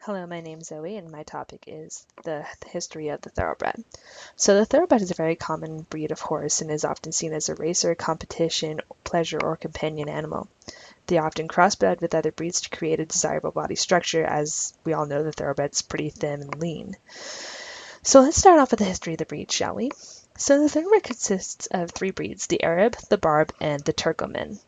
Hello, my name's Zoe, and my topic is the history of the Thoroughbred. So the Thoroughbred is a very common breed of horse and is often seen as a racer, competition, pleasure, or companion animal. They are often crossbred with other breeds to create a desirable body structure, as we all know the Thoroughbred's pretty thin and lean. So let's start off with the history of the breed, shall we? So the Thoroughbred consists of three breeds, the Arab, the Barb, and the Turkoman.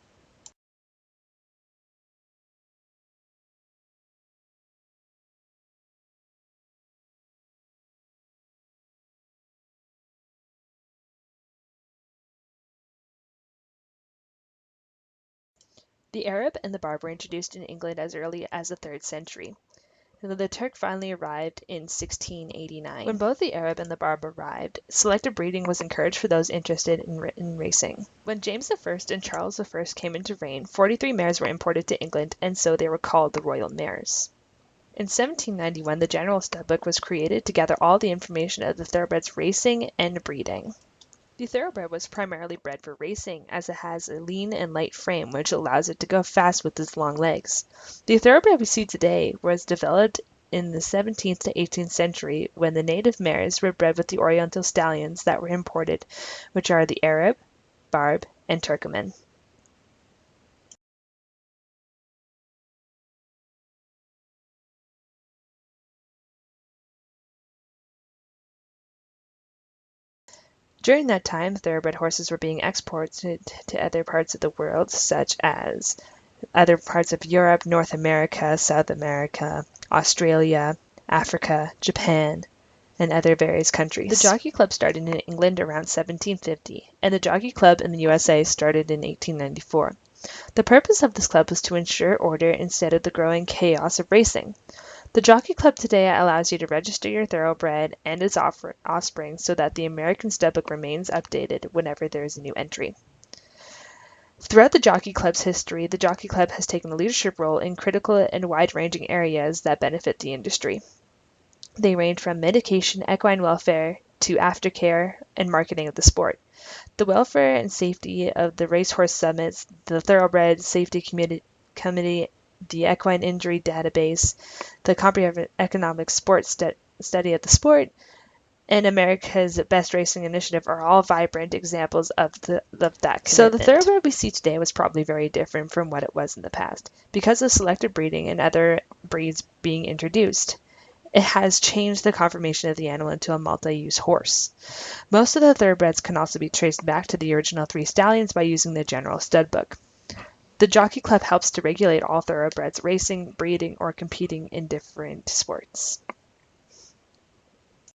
The Arab and the Barb were introduced in England as early as the 3rd century. The Turk finally arrived in 1689. When both the Arab and the Barb arrived, selective breeding was encouraged for those interested in racing. When James I and Charles I came into reign, 43 mares were imported to England, and so they were called the Royal Mares. In 1791, the General Stud Book was created to gather all the information of the Thoroughbred's racing and breeding. The Thoroughbred was primarily bred for racing, as it has a lean and light frame which allows it to go fast with its long legs. The Thoroughbred we see today was developed in the 17th to 18th century when the native mares were bred with the Oriental stallions that were imported, which are the Arab, Barb, and Turkoman. During that time, Thoroughbred horses were being exported to other parts of the world, such as other parts of Europe, North America, South America, Australia, Africa, Japan, and other various countries. The Jockey Club started in England around 1750, and the Jockey Club in the USA started in 1894. The purpose of this club was to ensure order instead of the growing chaos of racing. The Jockey Club today allows you to register your Thoroughbred and its offspring so that the American Stud Book remains updated whenever there is a new entry. Throughout the Jockey Club's history, the Jockey Club has taken a leadership role in critical and wide-ranging areas that benefit the industry. They range from medication, equine welfare, to aftercare and marketing of the sport. The welfare and safety of the racehorse summits, the Thoroughbred Safety Committee, the Equine Injury Database, the Comprehensive Economic Sports Study of the Sport, and America's Best Racing Initiative are all vibrant examples of that commitment. So the Thoroughbred we see today was probably very different from what it was in the past, because of selective breeding and other breeds being introduced. It has changed the conformation of the animal into a multi-use horse. Most of the Thoroughbreds can also be traced back to the original three stallions by using the General Stud Book. The Jockey Club helps to regulate all Thoroughbreds racing, breeding, or competing in different sports.